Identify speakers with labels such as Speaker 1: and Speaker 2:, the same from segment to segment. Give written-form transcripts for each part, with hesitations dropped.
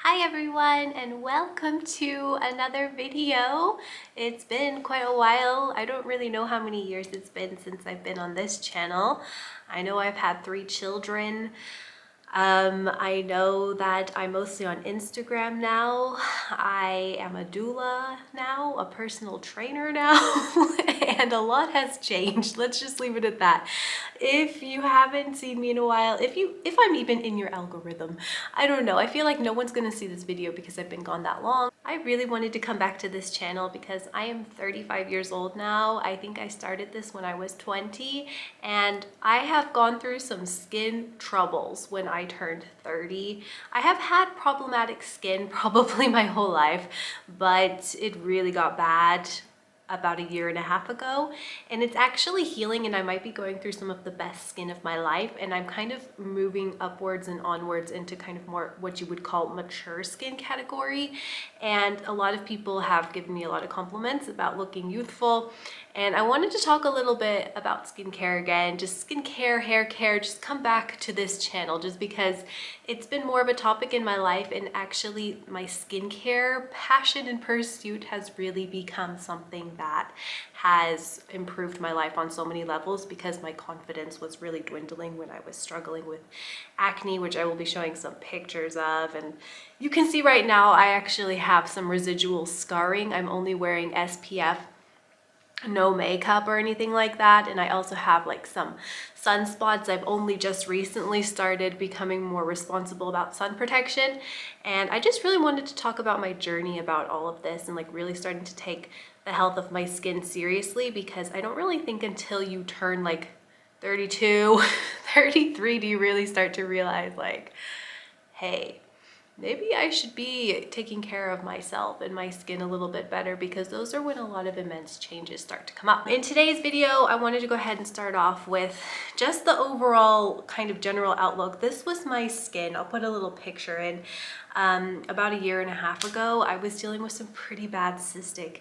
Speaker 1: Hi everyone and welcome to another video. It's been quite a while. I don't really know how many years it's been since I've been on this channel. I know I've had 3 children. I know that I'm mostly on Instagram now. I am a doula now, a personal trainer now, and a lot has changed. Let's just leave it at that. If you haven't seen me in a while, if I'm even in your algorithm, I don't know. I feel like no one's gonna see this video because I've been gone that long. I really wanted to come back to this channel because I am 35 years old now. I think I started this when I was 20, and I have gone through some skin troubles when I turned 30. I have had problematic skin probably my whole life, but it really got bad about a year and a half ago, and it's actually healing, and I might be going through some of the best skin of my life, and I'm kind of moving upwards and onwards into kind of more what you would call mature skin category. And a lot of people have given me a lot of compliments about looking youthful, and I wanted to talk a little bit about skincare again, just skincare, hair care, just come back to this channel just because it's been more of a topic in my life, and actually my skincare passion and pursuit has really become something that has improved my life on so many levels, because my confidence was really dwindling when I was struggling with acne, which I will be showing some pictures of. And you can see right now I actually have some residual scarring. I'm only wearing SPF, no makeup or anything like that, and I also have like some sunspots. I've only just recently started becoming more responsible about sun protection, and I just really wanted to talk about my journey about all of this and like really starting to take the health of my skin seriously, because I don't really think until you turn like 32 33 do you really start to realize like, hey, maybe I should be taking care of myself and my skin a little bit better, because those are when a lot of immense changes start to come up. In today's video, I wanted to go ahead and start off with just the overall kind of general outlook. This was my skin. I'll put a little picture in. About a year and a half ago, I was dealing with some pretty bad cystic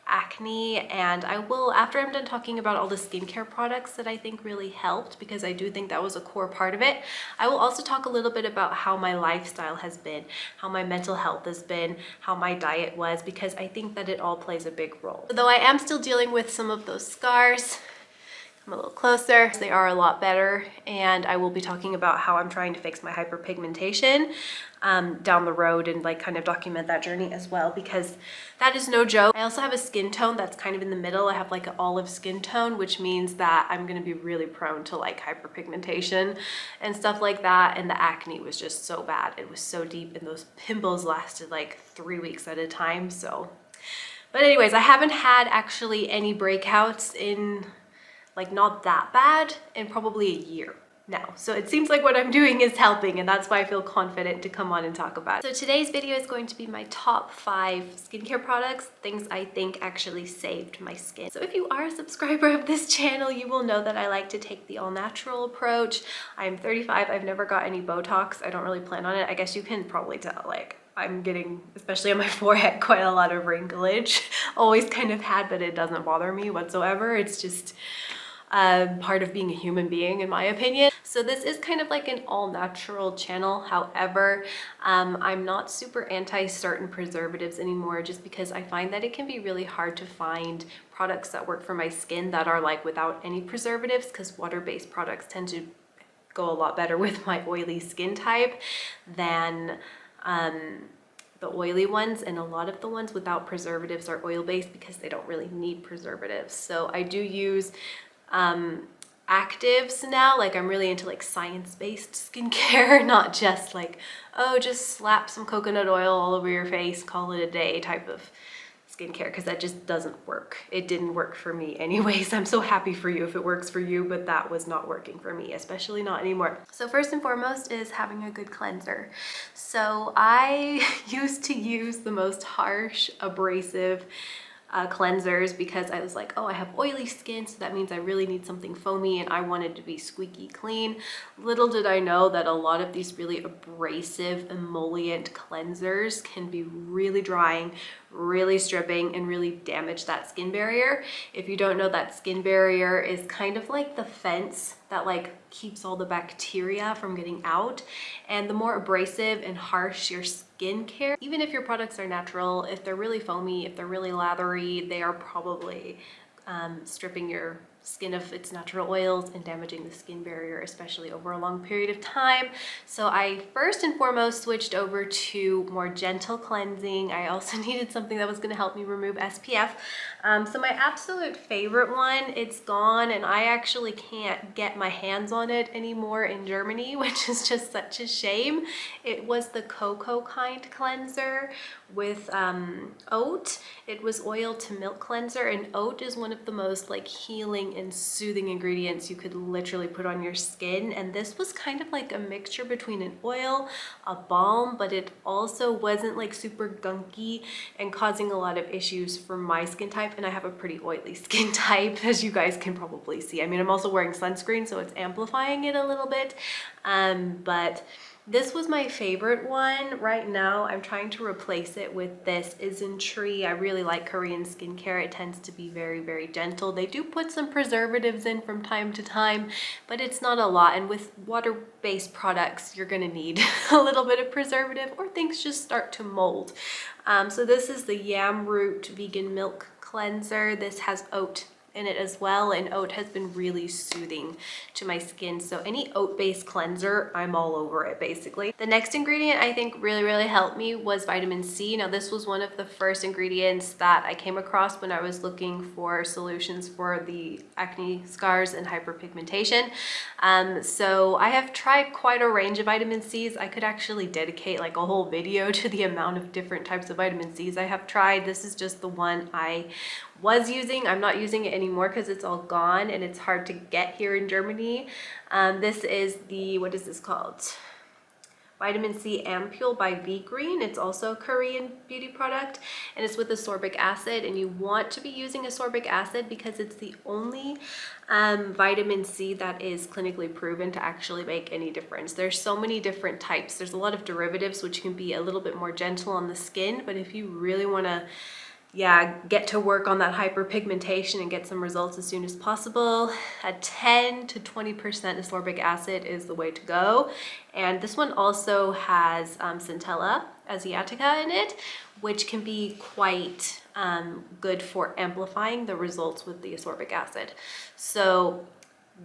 Speaker 1: acne, and I will, after I'm done talking about all the skincare products that I think really helped, because I do think that was a core part of it, I will also talk a little bit about how my lifestyle has been, how my mental health has been, how my diet was, because I think that it all plays a big role. Though I am still dealing with some of those scars, come a little closer, they are a lot better, and I will be talking about how I'm trying to fix my hyperpigmentation down the road, and like kind of document that journey as well, because that is no joke. I also have a skin tone that's kind of in the middle. I have like an olive skin tone, which means that I'm going to be really prone to like hyperpigmentation and stuff like that, and the acne was just so bad. It was so deep, and those pimples lasted like 3 weeks at a time. So, but anyways, I haven't had actually any breakouts in like not that bad in probably a year now. So it seems like what I'm doing is helping, and that's why I feel confident to come on and talk about it. So today's video is going to be my top 5 skincare products, things I think actually saved my skin. So if you are a subscriber of this channel, you will know that I like to take the all-natural approach. I'm 35, I've never got any Botox. I don't really plan on it. I guess you can probably tell, like, I'm getting, especially on my forehead, quite a lot of wrinklage. Always kind of had, but it doesn't bother me whatsoever. It's just part of being a human being, in my opinion. So this is kind of like an all-natural channel. However, I'm not super anti certain preservatives anymore, just because I find that it can be really hard to find products that work for my skin that are like without any preservatives, because water-based products tend to go a lot better with my oily skin type than the oily ones, and a lot of the ones without preservatives are oil-based because they don't really need preservatives. So I do use actives now. Like, I'm really into like science-based skincare, not just like, oh, just slap some coconut oil all over your face, call it a day type of skincare, because that just doesn't work. It didn't work for me anyways. I'm so happy for you if it works for you, but that was not working for me, especially not anymore. So first and foremost is having a good cleanser. So I used to use the most harsh, abrasive cleansers, because I was like, oh, I have oily skin, so that means I really need something foamy, and I wanted to be squeaky clean. Little did I know that a lot of these really abrasive emollient cleansers can be really drying, really stripping, and really damage that skin barrier. If you don't know, that skin barrier is kind of like the fence that like keeps all the bacteria from getting out, and the more abrasive and harsh your skin skincare. Even if your products are natural, if they're really foamy, if they're really lathery, they are probably stripping your skin of its natural oils and damaging the skin barrier, especially over a long period of time. So I first and foremost switched over to more gentle cleansing. I also needed something that was going to help me remove SPF. So my absolute favorite one, it's gone, and I actually can't get my hands on it anymore in Germany, which is just such a shame. It was the cocoa kind cleanser with oat. It was oil to milk cleanser, and oat is one of the most like healing and soothing ingredients you could literally put on your skin. And this was kind of like a mixture between an oil, a balm, but it also wasn't like super gunky and causing a lot of issues for my skin type. And I have a pretty oily skin type, as you guys can probably see. I mean, I'm also wearing sunscreen, so it's amplifying it a little bit. But this was my favorite one. Right now, I'm trying to replace it with this Tree. I really like Korean skincare. It tends to be very, very gentle. They do put some preservatives in from time to time, but it's not a lot. And with water-based products, you're gonna need a little bit of preservative or things just start to mold. So this is the Yam Root Vegan Milk Cleanser. This has oat in it as well, and oat has been really soothing to my skin. So any oat-based cleanser, I'm all over it basically. The next ingredient I think really helped me was vitamin C. Now this was one of the first ingredients that I came across when I was looking for solutions for the acne scars and hyperpigmentation. So I have tried quite a range of vitamin C's. I could actually dedicate like a whole video to the amount of different types of vitamin C's I have tried. This is just the one I was using. I'm not using it anymore because it's all gone and it's hard to get here in Germany. This is the, what is this called? Vitamin C Ampule by V Green. It's also a Korean beauty product, and it's with ascorbic acid, and you want to be using ascorbic acid because it's the only vitamin C that is clinically proven to actually make any difference. There's so many different types. There's a lot of derivatives which can be a little bit more gentle on the skin, but if you really want to get to work on that hyperpigmentation and get some results as soon as possible, a 10 to 20% ascorbic acid is the way to go. And this one also has Centella asiatica in it, which can be quite good for amplifying the results with the ascorbic acid. So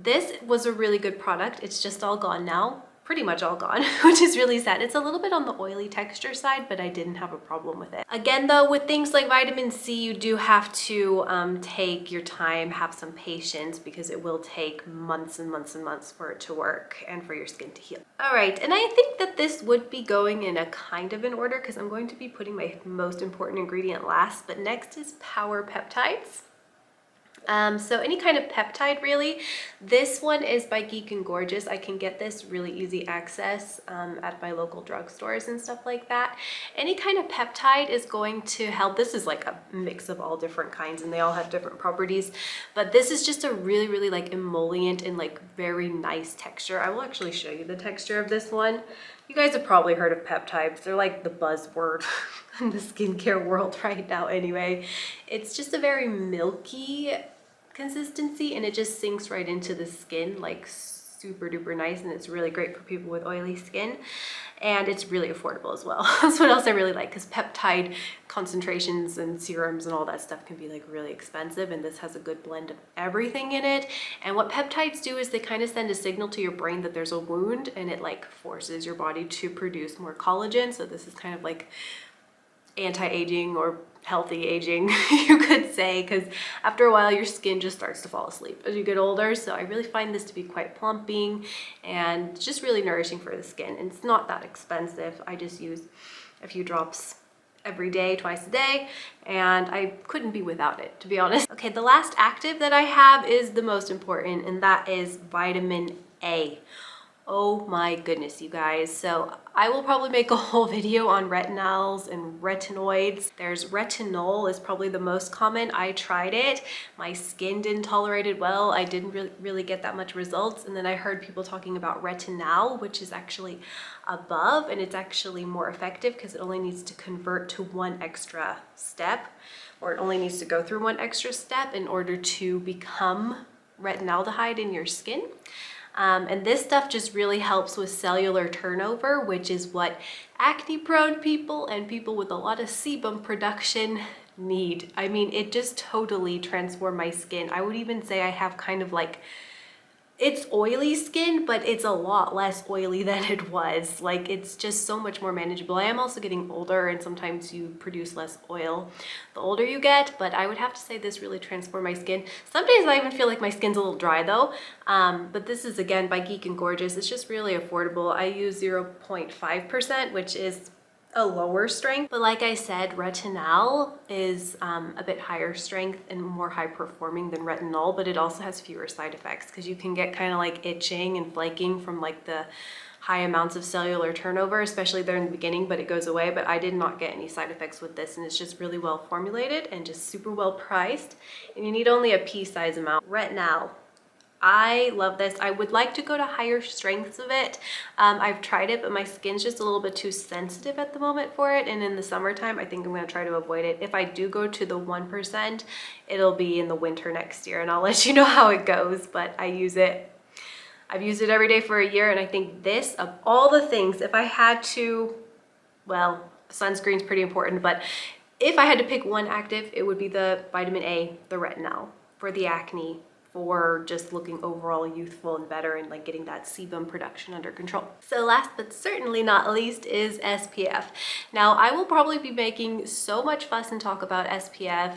Speaker 1: this was a really good product. It's just all gone now. Pretty much all gone, which is really sad. It's a little bit on the oily texture side, but I didn't have a problem with it. Again though, with things like vitamin C, you do have to take your time, have some patience, because it will take months and months and months for it to work and for your skin to heal. All right, and I think that this would be going in a kind of an order because I'm going to be putting my most important ingredient last, but next is Power Peptides. So any kind of peptide really. This one is by Geek and Gorgeous. I can get this really easy access at my local drugstores and stuff like that. Any kind of peptide is going to help. This is like a mix of all different kinds and they all have different properties, but this is just a really like emollient and like very nice texture. I will actually show you the texture of this one. You guys have probably heard of peptides. They're like the buzzword in the skincare world right now anyway. It's just a very milky consistency and it just sinks right into the skin like super duper nice, and it's really great for people with oily skin, and it's really affordable as well. That's what else I really like, because peptide concentrations and serums and all that stuff can be like really expensive, and this has a good blend of everything in it. And what peptides do is they kind of send a signal to your brain that there's a wound, and it like forces your body to produce more collagen. So this is kind of like anti-aging or healthy aging, you could say, because after a while your skin just starts to fall asleep as you get older. So I really find this to be quite plumping and just really nourishing for the skin, and it's not that expensive. I just use a few drops every day, twice a day, and I couldn't be without it, to be honest. Okay, the last active that I have is the most important, and that is vitamin A. Oh my goodness, you guys. So I will probably make a whole video on retinals and retinoids. There's retinol is probably the most common. I tried it. My skin didn't tolerate it well. I didn't really get that much results. And then I heard people talking about retinal, which is actually above, and it's actually more effective because it only needs to convert to one extra step, or it only needs to go through one extra step in order to become retinaldehyde in your skin. And this stuff just really helps with cellular turnover, which is what acne prone people and people with a lot of sebum production need. I mean, it just totally transformed my skin. I would even say I have kind of like, it's oily skin, but it's a lot less oily than it was. Like, it's just so much more manageable. I am also getting older, and sometimes you produce less oil the older you get, but I would have to say this really transformed my skin. Some days I even feel like my skin's a little dry though, but this is again by Geek and Gorgeous. It's just really affordable. I use 0.5%, which is a lower strength, but like I said, Retinal is a bit higher strength and more high performing than Retinol, but it also has fewer side effects because you can get kind of like itching and flaking from like the high amounts of cellular turnover, especially there in the beginning, but it goes away. But I did not get any side effects with this, and it's just really well formulated and just super well priced, and you need only a pea-size amount. Retinal, I love this. I would like to go to higher strengths of it. I've tried it, but my skin's just a little bit too sensitive at the moment for it. And in the summertime, I think I'm gonna try to avoid it. If I do go to the 1%, it'll be in the winter next year, and I'll let you know how it goes, but I use it. I've used it every day for a year, and I think this, of all the things, if I had to, well, sunscreen's pretty important, but if I had to pick one active, it would be the vitamin A, the Retinol, for the acne, for just looking overall youthful and better and like getting that sebum production under control. So last but certainly not least is SPF. Now I will probably be making so much fuss and talk about SPF.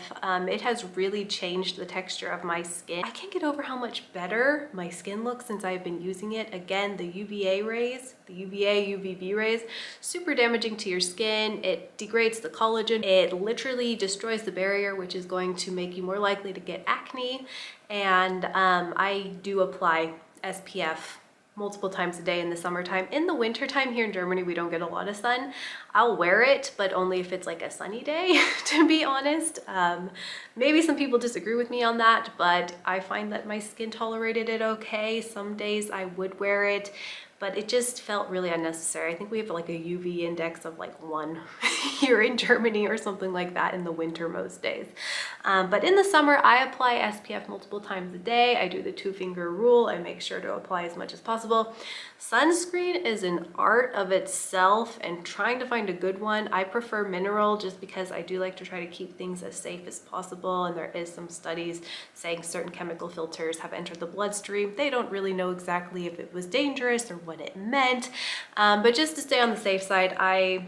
Speaker 1: It has really changed the texture of my skin. I can't get over how much better my skin looks since I've been using it. Again, the UVA rays, the UVA, UVB rays, super damaging to your skin. It degrades the collagen. It literally destroys the barrier, which is going to make you more likely to get acne. And I do apply SPF multiple times a day in the summertime. In the wintertime here in Germany, we don't get a lot of sun. I'll wear it, but only if it's like a sunny day, to be honest. Maybe some people disagree with me on that, but I find that my skin tolerated it okay. Some days I would wear it, but it just felt really unnecessary. I think we have like a UV index of like 1 here in Germany or something like that in the winter most days. But in the summer, I apply SPF multiple times a day. I do the 2-finger rule. I make sure to apply as much as possible. Sunscreen is an art of itself, and trying to find a good one. I prefer mineral just because I do like to try to keep things as safe as possible, and there is some studies saying certain chemical filters have entered the bloodstream. They don't really know exactly if it was dangerous or what it meant, but just to stay on the safe side, I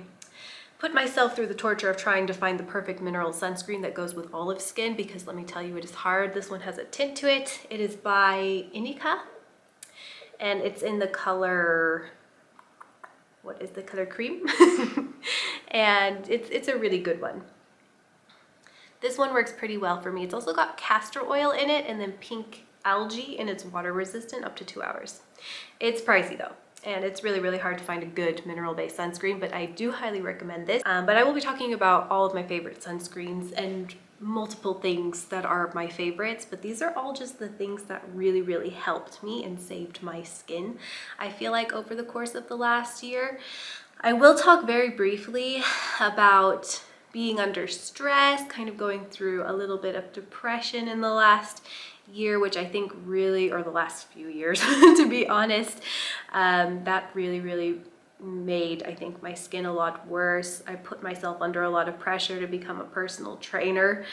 Speaker 1: put myself through the torture of trying to find the perfect mineral sunscreen that goes with olive skin, because let me tell you, it is hard. This one has a tint to it. It is by Inika, and it's in the color, what is the color? Cream. And it's a really good one. This one works pretty well for me. It's also got castor oil in it and then pink algae, and it's water resistant up to 2 hours. It's pricey though, and it's really, really hard to find a good mineral-based sunscreen, but I do highly recommend this. But I will be talking about all of my favorite sunscreens and multiple things that are my favorites, but these are all just the things that really, really helped me and saved my skin, I feel like, over the course of the last year. I will talk very briefly about being under stress, kind of going through a little bit of depression in the last year, which I think really, or the last few years, to be honest, that really made, I think, my skin a lot worse. I put myself under a lot of pressure to become a personal trainer,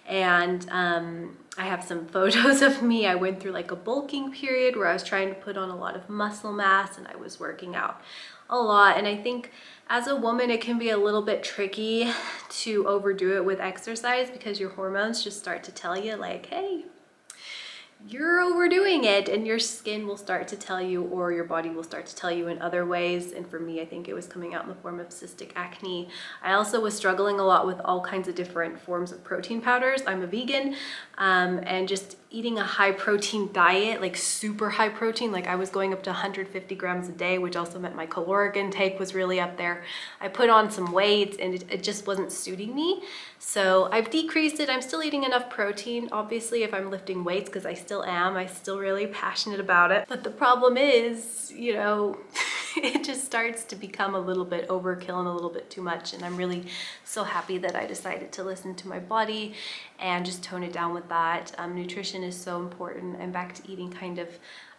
Speaker 1: and I have some photos of me. I went through like a bulking period where I was trying to put on a lot of muscle mass, and I was working out a lot. And I think as a woman, it can be a little bit tricky to overdo it with exercise, because your hormones just start to tell you like, hey, you're overdoing it, and your skin will start to tell you, or your body will start to tell you in other ways. And for me, I think it was coming out in the form of cystic acne. I also was struggling a lot with all kinds of different forms of protein powders. I'm a vegan, and just eating a high protein diet, like super high protein, like I was going up to 150 grams a day, which also meant my caloric intake was really up there. I put on some weight, and it just wasn't suiting me. So I've decreased it. I'm still eating enough protein, obviously, if I'm lifting weights, because I still am. I'm still really passionate about it. But the problem is, you know, it just starts to become a little bit overkill and a little bit too much. And I'm really so happy that I decided to listen to my body and just tone it down with that. Nutrition is so important. I'm back to eating kind of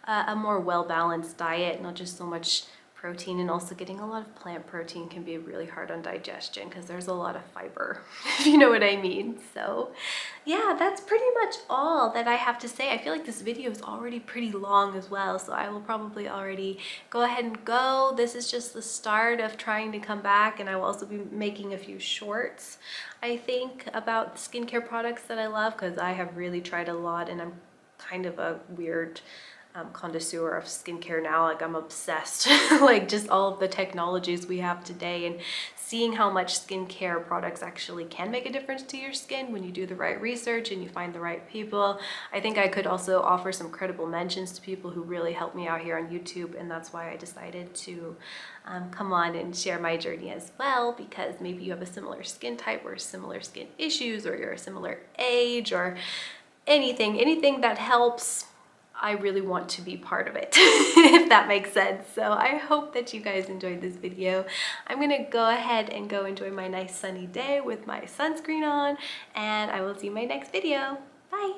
Speaker 1: a more well-balanced diet, not just so much protein, and also getting a lot of plant protein can be really hard on digestion because there's a lot of fiber, if you know what I mean. So yeah, that's pretty much all that I have to say. I feel like this video is already pretty long as well, so I will probably already go ahead and go. This is just the start of trying to come back, and I will also be making a few shorts, I think, about skincare products that I love, because I have really tried a lot, and I'm kind of a weird connoisseur of skincare now. Like, I'm obsessed like just all of the technologies we have today, and seeing how much skincare products actually can make a difference to your skin when you do the right research and you find the right people. I think I could also offer some credible mentions to people who really helped me out here on YouTube, and that's why I decided to come on and share my journey as well, because maybe you have a similar skin type or similar skin issues, or you're a similar age, or anything that helps. I really want to be part of it, if that makes sense. So I hope that you guys enjoyed this video. I'm gonna go ahead and go enjoy my nice sunny day with my sunscreen on, and I will see you in my next video. Bye.